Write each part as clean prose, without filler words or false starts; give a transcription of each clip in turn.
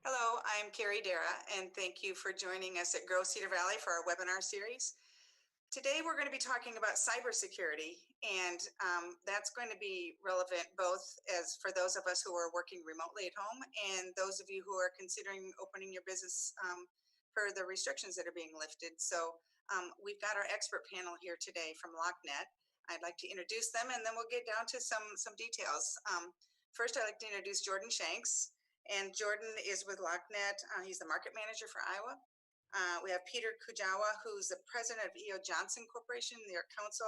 Hello, I'm Carrie Dara, and thank you for joining us at Grow Cedar Valley for our webinar series. Today, we're going to be talking about cybersecurity, and that's going to be relevant both as for those of us who are working remotely at home and those of you who are considering opening your business for the restrictions that are being lifted. So we've got our expert panel here today from Locknet. I'd like to introduce them, and then we'll get down to some details. First, I'd like to introduce Jordan Shanks. And Jordan is with Locknet. He's the market manager for Iowa. We have Peter Kujawa, who's the president of E.O. Johnson Corporation, their council,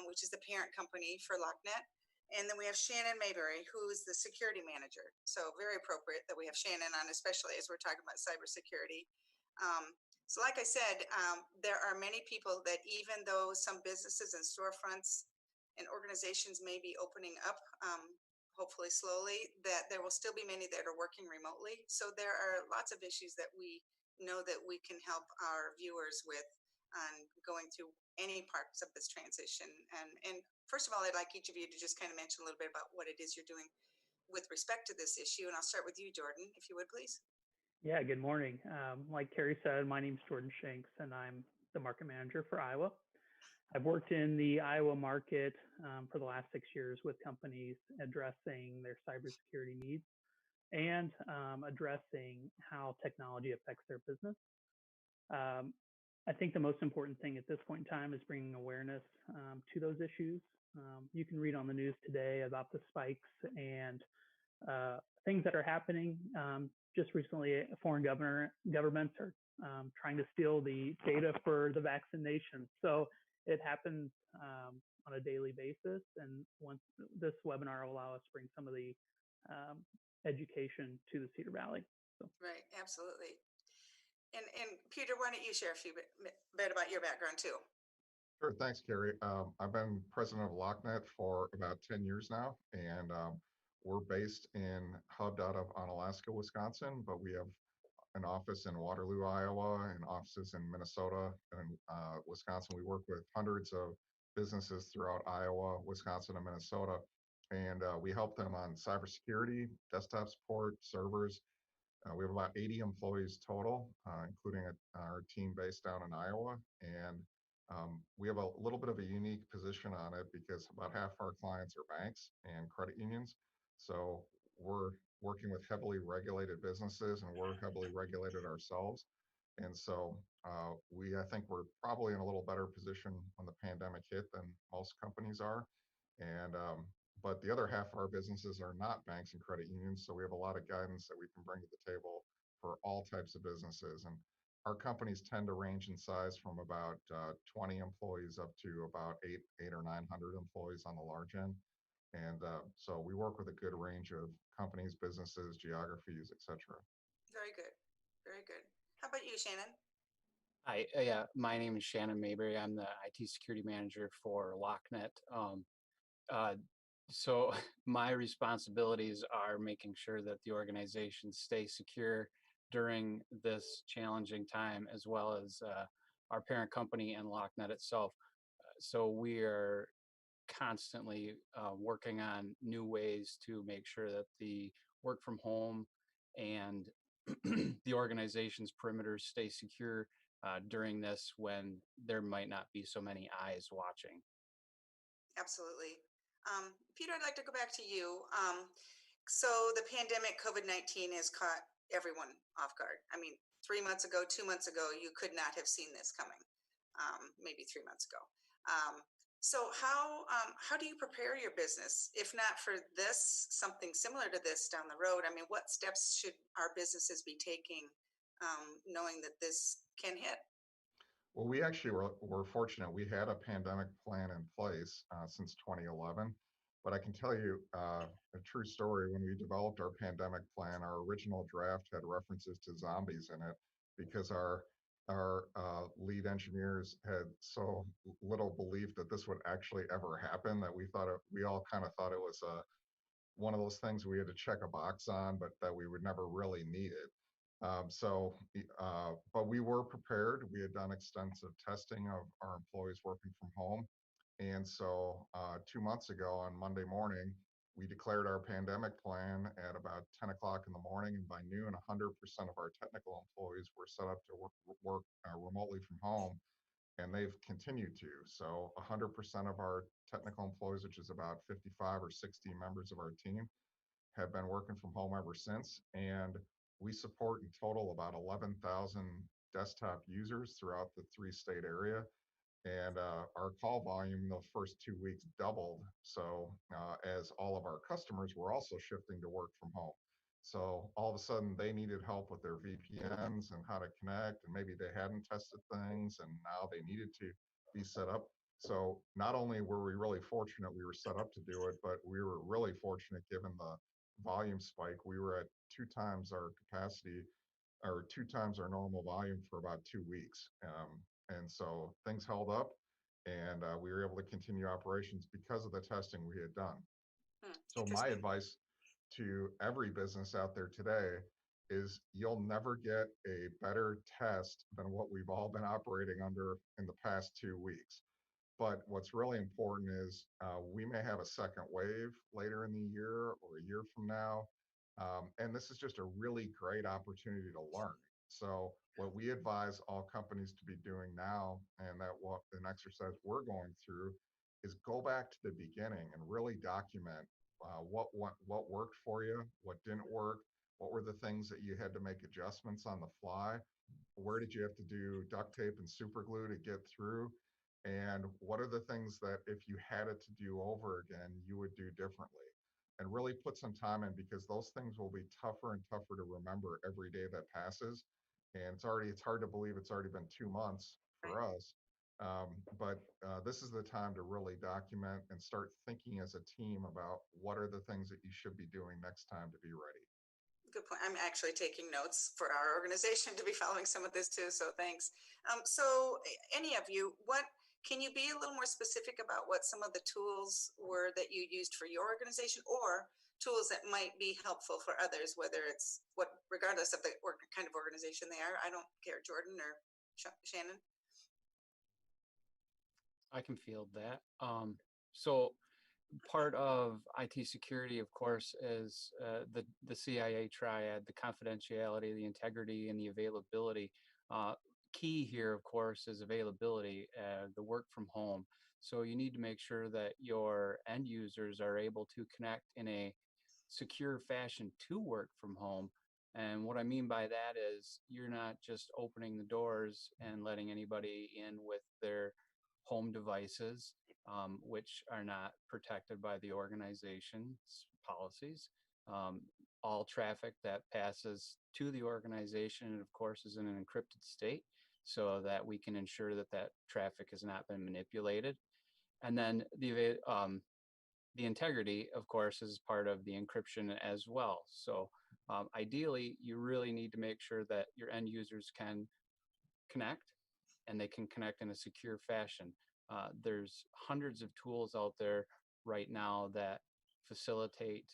which is the parent company for Locknet. And then we have Shannon Mayberry, who's the security manager. So very appropriate that we have Shannon on, especially as we're talking about cybersecurity. So like I said, there are many people that even though some businesses and storefronts and organizations may be opening up, hopefully slowly, that there will still be many that are working remotely. So there are lots of issues that we know that we can help our viewers with on going through any parts of this transition. And first of all, I'd like each of you to just kind of mention a little bit about what it is you're doing with respect to this issue. And I'll start with you, Jordan, if you would, please. Yeah, good morning. Like Carrie said, my name is Jordan Shanks, and I'm the market manager for Iowa. I've worked in the Iowa market for the last 6 years with companies addressing their cybersecurity needs and addressing how technology affects their business. I think the most important thing at this point in time is bringing awareness to those issues. You can read on the news today about the spikes and things that are happening. Just recently, foreign governments are trying to steal the data for the vaccination. So it happens on a daily basis. And once this webinar will allow us to bring some of the education to the Cedar Valley. So. Right, absolutely. And Peter, why don't you share a few bit about your background too? Sure, thanks, Carrie. I've been president of Locknet for about 10 years now, and we're based hubbed out of Onalaska, Wisconsin, but we have an office in Waterloo, Iowa, and offices in Minnesota and Wisconsin. We work with hundreds of businesses throughout Iowa, Wisconsin, and Minnesota, and we help them on cybersecurity, desktop support, servers. We have about 80 employees total, including our team based down in Iowa, and we have a little bit of a unique position on it because about half our clients are banks and credit unions. So we're working with heavily regulated businesses, and we're heavily regulated ourselves. And so I think we're probably in a little better position when the pandemic hit than most companies are. And but the other half of our businesses are not banks and credit unions, so we have a lot of guidance that we can bring to the table for all types of businesses. And our companies tend to range in size from about 20 employees up to about 800 or 900 employees on the large end. And so we work with a good range of companies, businesses, geographies, etc. Very good. Very good. How about you, Shannon? Hi, yeah, my name is Shannon Mayberry. I'm the IT security manager for Locknet. So my responsibilities are making sure that the organization stays secure during this challenging time, as well as our parent company and Locknet itself. So we are constantly working on new ways to make sure that the work from home and the organization's perimeters stay secure during this when there might not be so many eyes watching. Absolutely. Peter, I'd like to go back to you. So the pandemic, COVID-19, has caught everyone off guard. I mean, 3 months ago, 2 months ago, you could not have seen this coming, maybe 3 months ago. So how do you prepare your business, if not for this, something similar to this down the road? I mean, what steps should our businesses be taking, knowing that this can hit? Well, we actually were fortunate. We had a pandemic plan in place since 2011. But I can tell you a true story. When we developed our pandemic plan, our original draft had references to zombies in it because our lead engineers had so little belief that this would actually ever happen that we all kind of thought it was one of those things we had to check a box on, but that we would never really need it. But we were prepared. We had done extensive testing of our employees working from home. And so 2 months ago on Monday morning, we declared our pandemic plan at about 10 o'clock in the morning, and by noon, 100% of our technical employees were set up to work remotely from home, and they've continued to. So 100% of our technical employees, which is about 55 or 60 members of our team, have been working from home ever since. And we support in total about 11,000 desktop users throughout the 3-state area. And our call volume the first 2 weeks doubled. So as all of our customers were also shifting to work from home. So all of a sudden they needed help with their VPNs and how to connect, and maybe they hadn't tested things and now they needed to be set up. So not only were we really fortunate we were set up to do it, but we were really fortunate given the volume spike. We were at 2 times our capacity, or 2 times our normal volume for about 2 weeks. And so things held up, and we were able to continue operations because of the testing we had done. So my advice to every business out there today is you'll never get a better test than what we've all been operating under in the past 2 weeks. But what's really important is we may have a second wave later in the year or a year from now. And this is just a really great opportunity to learn. So what we advise all companies to be doing now, and that what an exercise we're going through, is go back to the beginning and really document what worked for you, what didn't work, what were the things that you had to make adjustments on the fly, where did you have to do duct tape and super glue to get through, and what are the things that if you had it to do over again, you would do differently. And really put some time in, because those things will be tougher and tougher to remember every day that passes. And it's hard to believe it's already been 2 months for us. But this is the time to really document and start thinking as a team about what are the things that you should be doing next time to be ready. Good point. I'm actually taking notes for our organization to be following some of this too. So thanks. So any of you, can you be a little more specific about what some of the tools were that you used for your organization, or tools that might be helpful for others, whether it's regardless of the kind of organization they are? I don't care, Jordan or Shannon. I can field that. So part of IT security, of course, is the CIA triad: the confidentiality, the integrity, and the availability. Key here, of course, is availability, the work from home. So you need to make sure that your end users are able to connect in a secure fashion to work from home. And what I mean by that is you're not just opening the doors and letting anybody in with their home devices, which are not protected by the organization's policies. All traffic that passes to the organization, of course, is in an encrypted state, so that we can ensure that that traffic has not been manipulated. And then the integrity, of course, is part of the encryption as well. So ideally, you really need to make sure that your end users can connect, and they can connect in a secure fashion. There's hundreds of tools out there right now that facilitate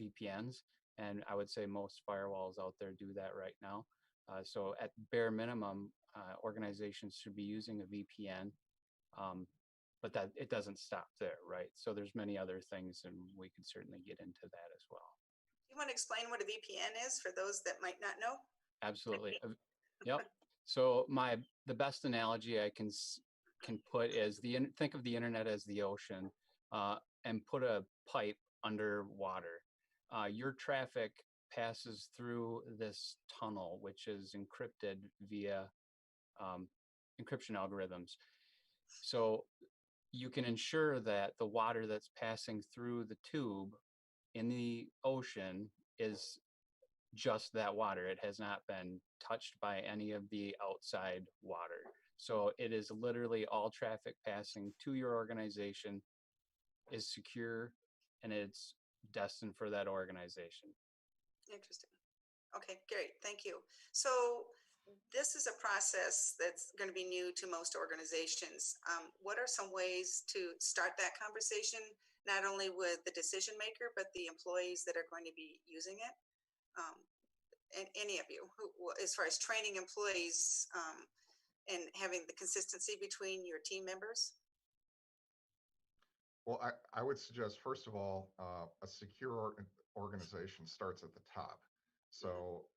VPNs, and I would say most firewalls out there do that right now. So at bare minimum, organizations should be using a VPN, but that it doesn't stop there, right? So there's many other things, and we could certainly get into that as well. You want to explain what a VPN is for those that might not know? Absolutely. Yep. So the best analogy I can put is think of the internet as the ocean, and put a pipe underwater. Your traffic passes through this tunnel, which is encrypted via encryption algorithms. So you can ensure that the water that's passing through the tube in the ocean is just that water. It has not been touched by any of the outside water. So it is literally all traffic passing to your organization is secure, and it's destined for that organization. Interesting. Okay, great. Thank you. So this is a process that's going to be new to most organizations. What are some ways to start that conversation, not only with the decision maker, but the employees that are going to be using it? And any of you, as far as training employees and having the consistency between your team members? Well, I would suggest, first of all, a secure organization starts at the top. Mhm. So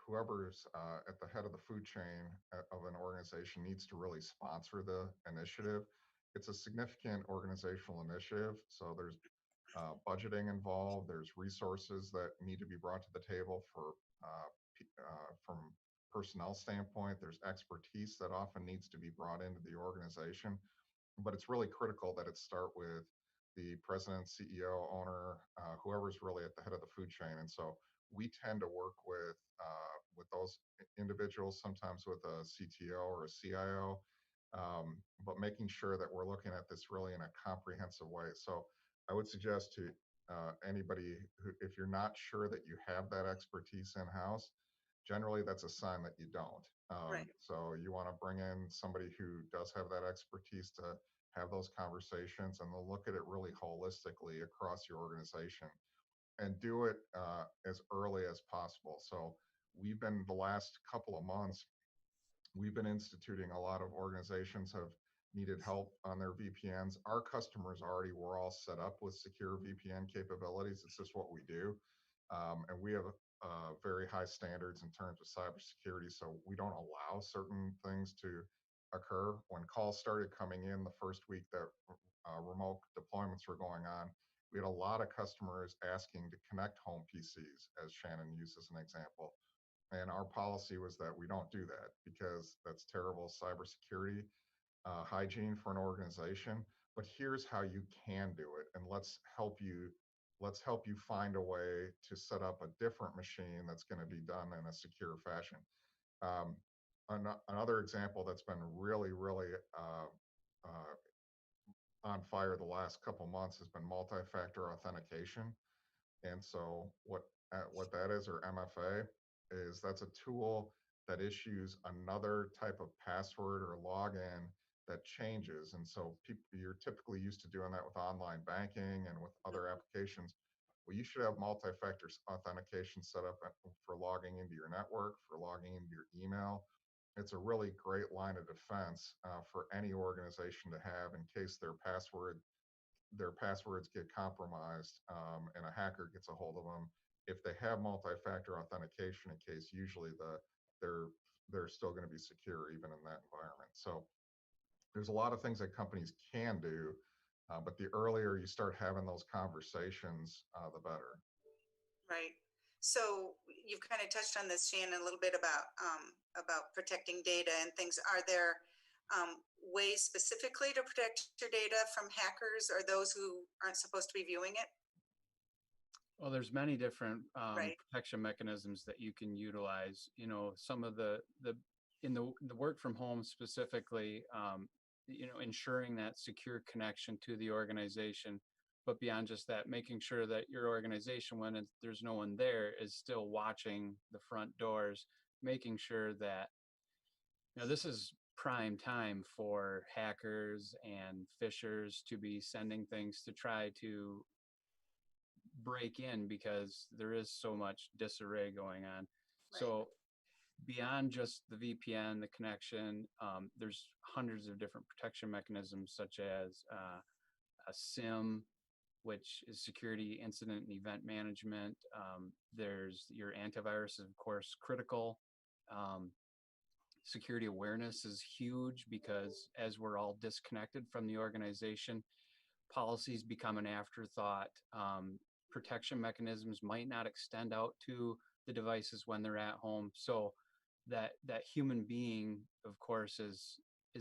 whoever's at the head of the food chain of an organization needs to really sponsor the initiative. It's a significant organizational initiative. So there's budgeting involved. There's resources that need to be brought to the table from personnel standpoint. There's expertise that often needs to be brought into the organization, but it's really critical that it start with the president, CEO, owner, whoever's really at the head of the food chain. And so we tend to work with those individuals, sometimes with a CTO or a CIO, but making sure that we're looking at this really in a comprehensive way. So I would suggest to anybody who, if you're not sure that you have that expertise in house, generally that's a sign that you don't. Right. So you want to bring in somebody who does have that expertise to have those conversations, and they'll look at it really holistically across your organization and do it as early as possible. So we've been, the last couple of months, we've been instituting, a lot of organizations have needed help on their VPNs. Our customers already were all set up with secure VPN capabilities. It's just what we do. And we have very high standards in terms of cybersecurity, so we don't allow certain things to occur. When calls started coming in the first week that remote deployments were going on, we had a lot of customers asking to connect home PCs, as Shannon used as an example. And our policy was that we don't do that because that's terrible cybersecurity hygiene for an organization. But here's how you can do it, and let's help you find a way to set up a different machine that's going to be done in a secure fashion. Um, Another example that's been really, really on fire the last couple months has been multi-factor authentication. And so what that is, or MFA, is that's a tool that issues another type of password or login that changes. And so you're typically used to doing that with online banking and with other applications. Well, you should have multi-factor authentication set up for logging into your network, for logging into your email. It's a really great line of defense for any organization to have in case their passwords get compromised and a hacker gets a hold of them. If they have multi-factor authentication in case, usually they're still going to be secure even in that environment. So there's a lot of things that companies can do, but the earlier you start having those conversations, the better. Right. So you've kind of touched on this, Shannon, a little bit about protecting data and things. Are there ways specifically to protect your data from hackers or those who aren't supposed to be viewing it? Well, there's many different Right. protection mechanisms that you can utilize. You know, some of the in the work from home specifically, you know, ensuring that secure connection to the organization. But beyond just that, making sure that your organization, when there's no one there, is still watching the front doors, making sure that, you know, this is prime time for hackers and phishers to be sending things to try to break in, because there is so much disarray going on. Right. So beyond just the VPN, the connection, there's hundreds of different protection mechanisms, such as a SIM, which is security incident and event management. There's your antivirus is of course critical. Um, Security awareness is huge, because as we're all disconnected from the organization, policies become an afterthought. Protection mechanisms might not extend out to the devices when they're at home. So that human being, of course, is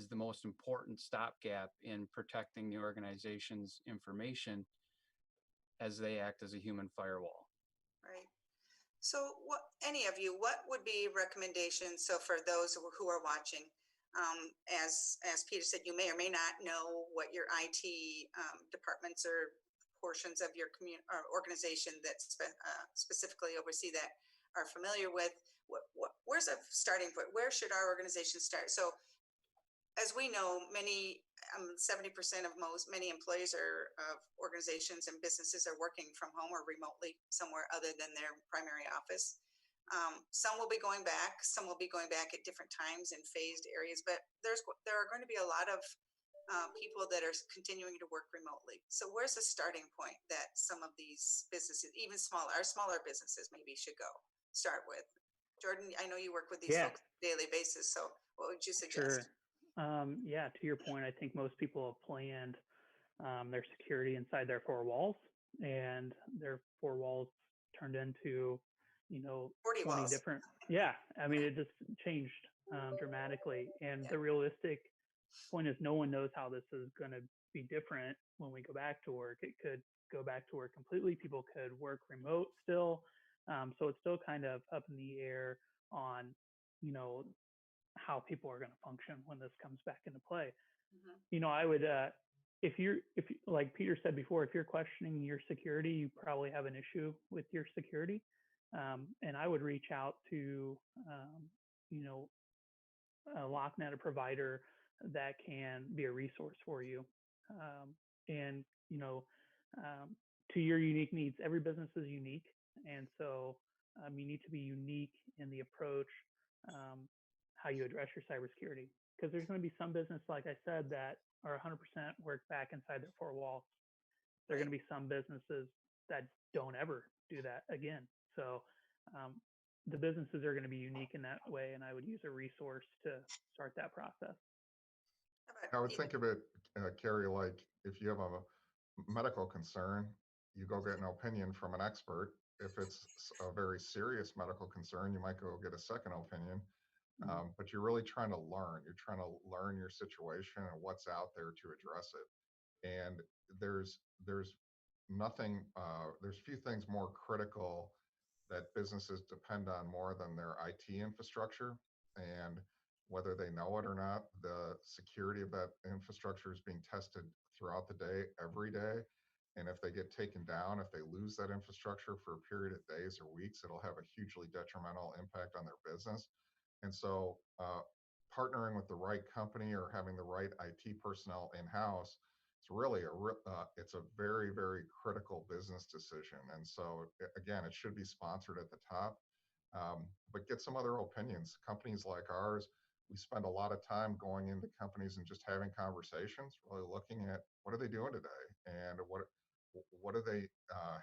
the most important stopgap in protecting the organization's information, as they act as a human firewall. Right. So any of you, what would be recommendations? So for those who are watching, as Peter said, you may or may not know what your IT departments or portions of your or organization that specifically oversee that are familiar with. Where's a starting point? Where should our organization start? So as we know, 70% of many employees of organizations and businesses are working from home or remotely somewhere other than their primary office. Some will be going back. Some will be going back at different times in phased areas. But there are going to be a lot of people that are continuing to work remotely. So where's the starting point that some of these businesses, even smaller, our smaller businesses maybe should go start with? Jordan, I know you work with these Yeah, folks on a daily basis. So what would you sure. suggest? Yeah, to your point, I think most people have planned their security inside their four walls, and their four walls turned into, 40 20 walls. different. Yeah, I mean, it just changed dramatically. And Yeah. the realistic point is, no one knows how this is going to be different when we go back to work. It could go back to work completely. People could work remote still. So it's still kind of up in the air on, you know, how people are going to function when this comes back into play. Mhm. I would, if like Peter said before, if you're questioning your security, you probably have an issue with your security. And I would reach out to, you know, a Locknet, a provider that can be a resource for you. And, to your unique needs, every business is unique. And so you need to be unique in the approach, how you address your cybersecurity. Because there's going to be some business, like I said, that are 100% work back inside their four walls. There are Right. going to be some businesses that don't ever do that again. So the businesses are going to be unique in that way, and I would use a resource to start that process. How about I would you? think of it, Carrie, like if you have a medical concern, you go get an opinion from an expert. If it's a very serious medical concern, you might go get a second opinion. But you're really trying to learn. You're trying to learn your situation and what's out there to address it. And there's nothing. There's few things more critical that businesses depend on more than their IT infrastructure. And whether they know it or not, the security of that infrastructure is being tested throughout the day, every day. And if they get taken down, if they lose that infrastructure for a period of days or weeks, it'll have a hugely detrimental impact on their business. And so, partnering with the right company or having the right IT personnel in house, it's really it's a very, very critical business decision. And so, again, it should be sponsored at the top, but get some other opinions. Companies like ours, we spend a lot of time going into companies and just having conversations, really looking at what are they doing today, and what are they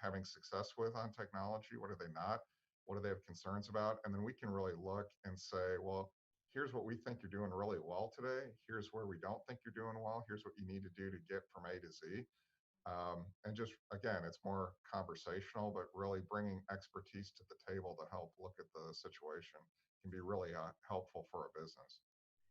having success with on technology, what are they not, what do they have concerns about, and then we can really look and say, well, here's what we think you're doing really well today, here's where we don't think you're doing well, here's what you need to do to get from A to Z. And just, again, it's more conversational, but really bringing expertise to the table to help look at the situation can be really helpful for a business.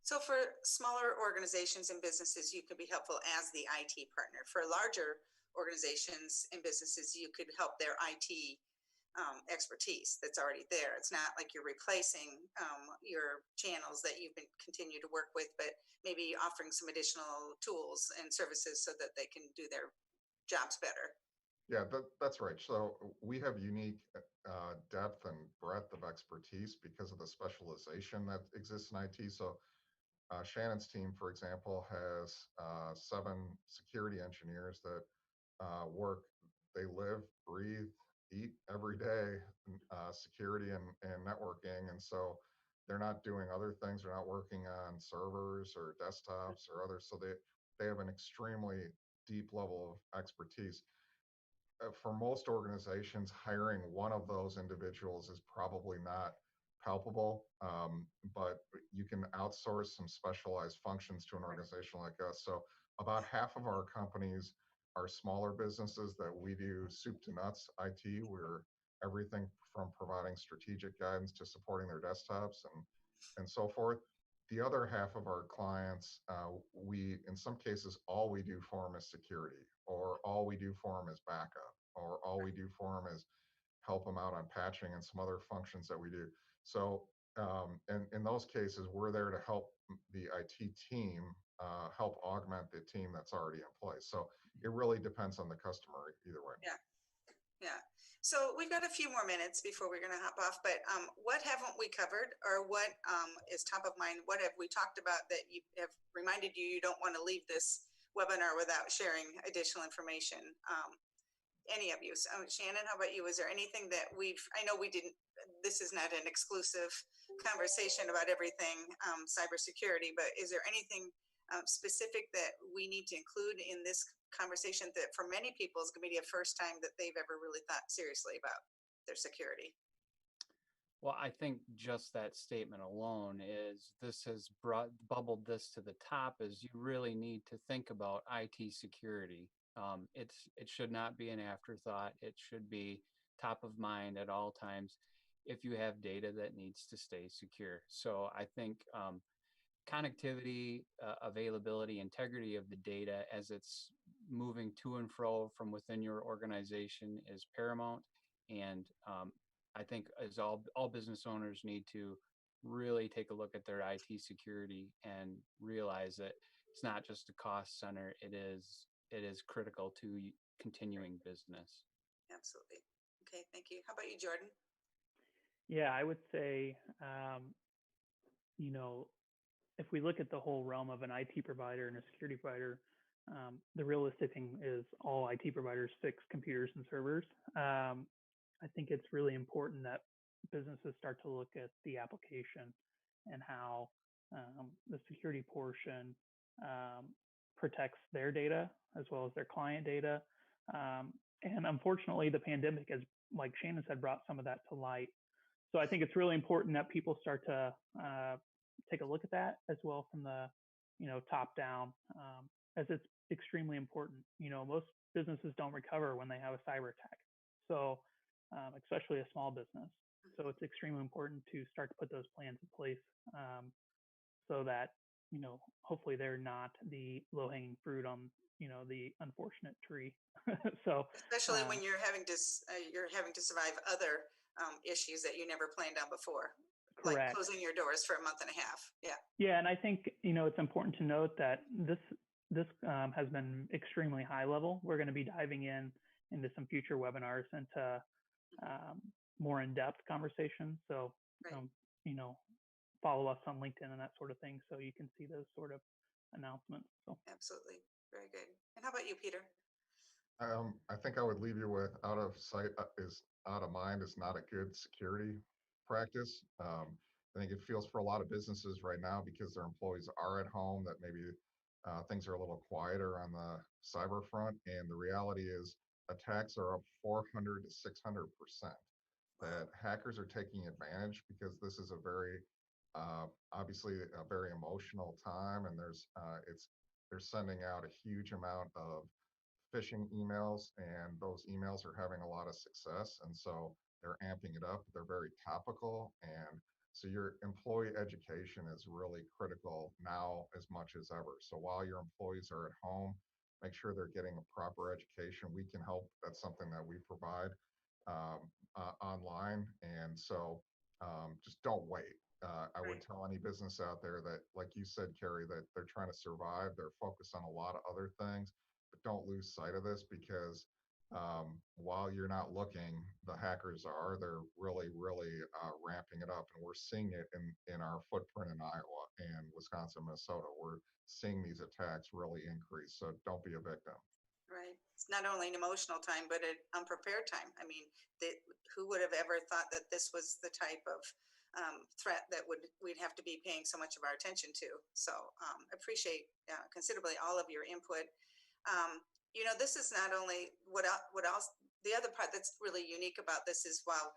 So for smaller organizations and businesses, you could be helpful as the IT partner. For larger organizations and businesses, you could help their IT expertise that's already there. It's not like you're replacing your channels that you've been continue to work with, but maybe offering some additional tools and services so that they can do their jobs better. Yeah, that's right. So we have unique depth and breadth of expertise because of the specialization that exists in IT. So Shannon's team, for example, has 7 security engineers that work, they live, breathe, eat every day, security and networking. And so they're not doing other things. They're not working on servers or desktops or others. So they have an extremely deep level of expertise. For most organizations, hiring one of those individuals is probably not palpable, but you can outsource some specialized functions to an organization like us. So about half of our companies are smaller businesses that we do soup to nuts IT. We're everything from providing strategic guidance to supporting their desktops and so forth. The other half of our clients, we, in some cases, all we do for them is security, or all we do for them is backup, or all we do for them is help them out on patching and some other functions that we do. So in those cases, we're there to help the IT team help augment the team that's already in place. So it really depends on the customer either way. Yeah. Yeah. So we've got a few more minutes before we're going to hop off, but what haven't we covered, or what is top of mind? What have we talked about that you have reminded you don't want to leave this webinar without sharing additional information? Any of you? So, Shannon, how about you? Is there anything that I know we didn't, this is not an exclusive conversation about everything cybersecurity, but is there anything specific that we need to include in this conversation that for many people is going to be a first time that they've ever really thought seriously about their security? Well, I think just that statement alone is this has bubbled this to the top is you really need to think about IT security. It should not be an afterthought. It should be top of mind at all times if you have data that needs to stay secure. So I think connectivity, availability, integrity of the data as it's moving to and fro from within your organization is paramount. And I think as all business owners need to really take a look at their IT security and realize that it's not just a cost center. It is critical to continuing business. Absolutely. Okay, thank you. How about you, Jordan? Yeah, I would say, if we look at the whole realm of an IT provider and a security provider, the realistic thing is all IT providers fix computers and servers. I think it's really important that businesses start to look at the application and how the security portion protects their data as well as their client data. And unfortunately, the pandemic has, like Shannon said, brought some of that to light. So I think it's really important that people start to take a look at that as well from the, top down, as it's extremely important. Most businesses don't recover when they have a cyber attack. So especially a small business. So it's extremely important to start to put those plans in place so that, hopefully they're not the low-hanging fruit on, the unfortunate tree. So especially when you're having to survive other issues that you never planned on before. Correct. Like closing your doors for a month and a half. Yeah. Yeah, and I think it's important to note that this has been extremely high level. We're going to be diving into some future webinars into more in-depth conversations. So right. Follow us on LinkedIn and that sort of thing, so you can see those sort of announcements. So absolutely, very good. And how about you, Peter? I think I would leave you with out of sight is out of mind is not a good security practice. I think it feels for a lot of businesses right now because their employees are at home that maybe things are a little quieter on the cyber front. And the reality is attacks are up 400 to 600%. That hackers are taking advantage because this is a very obviously a very emotional time, and they're sending out a huge amount of phishing emails, and those emails are having a lot of success, and so they're amping it up. They're very topical, and so your employee education is really critical now as much as ever. So while your employees are at home, make sure they're getting a proper education. We can help. That's something that we provide online, and so just don't wait. I would tell any business out there that, like you said, Carrie, that they're trying to survive. They're focused on a lot of other things, but don't lose sight of this because while you're not looking, the hackers are. They're really, really ramping it up, and we're seeing it in our footprint in Iowa and Wisconsin, Minnesota. We're seeing these attacks really increase. So don't be a victim. Right. It's not only an emotional time, but an unprepared time. I mean, who would have ever thought that this was the type of threat that we'd have to be paying so much of our attention to? So appreciate considerably all of your input. This is not only what else. The other part that's really unique about this is while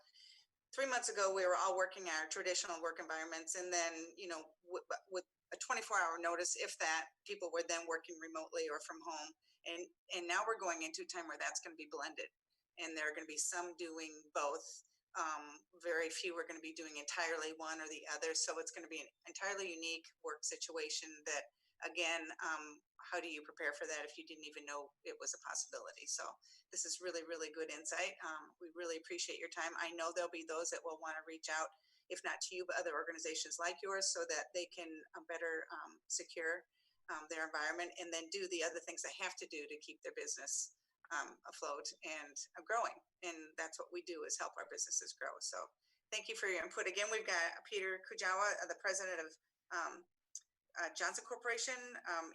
3 months ago we were all working our traditional work environments, and then with a 24-hour notice, if that, people were then working remotely or from home. And now we're going into a time where that's going to be blended, and there are going to be some doing both. Very few are going to be doing entirely one or the other. So it's going to be an entirely unique work situation that, again, how do you prepare for that if you didn't even know it was a possibility? So this is really, really good insight. We really appreciate your time. I know there'll be those that will want to reach out, if not to you, but other organizations like yours, so that they can better secure their environment, and then do the other things they have to do to keep their business afloat and growing. And that's what we do, is help our businesses grow. So thank you for your input. Again, we've got Peter Kujawa, the president of Johnson Corporation,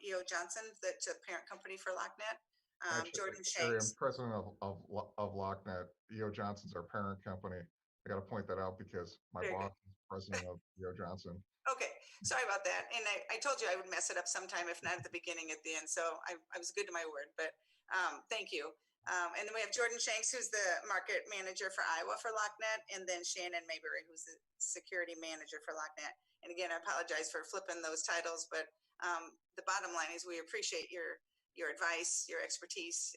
E.O. Johnson, that's a parent company for Locknet. Jordan Shanks. I'm president of Locknet. E.O. Johnson's our parent company. I got to point that out because my boss is president of E.O. Johnson. Okay. Sorry about that. And I told you I would mess it up sometime, if not at the beginning, at the end. So I was good to my word, but thank you. And then we have Jordan Shanks, who's the market manager for Iowa for Locknet, and then Shannon Mayberry, who's the security manager for Locknet. And again, I apologize for flipping those titles, but the bottom line is we appreciate your advice, your expertise,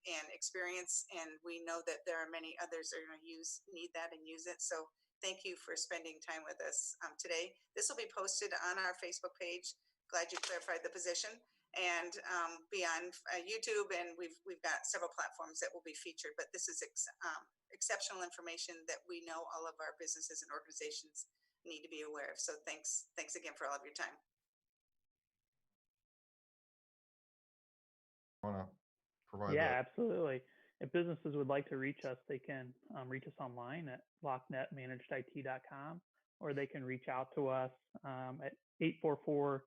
and experience. And we know that there are many others that are going to need that and use it. So thank you for spending time with us today. This will be posted on our Facebook page. Glad you clarified the position. And be on YouTube, and we've got several platforms that will be featured. But this is exceptional information that we know all of our businesses and organizations need to be aware of. So thanks again for all of your time. Want to provide Yeah, that? absolutely. If businesses would like to reach us, they can reach us online at locknetmanagedit.com, or they can reach out to us at 844-365-4968.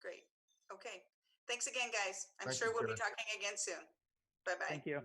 Great. Okay. Thanks again, guys. I'm Thank sure you, we'll be Karen. talking again soon. Bye-bye. Thank you.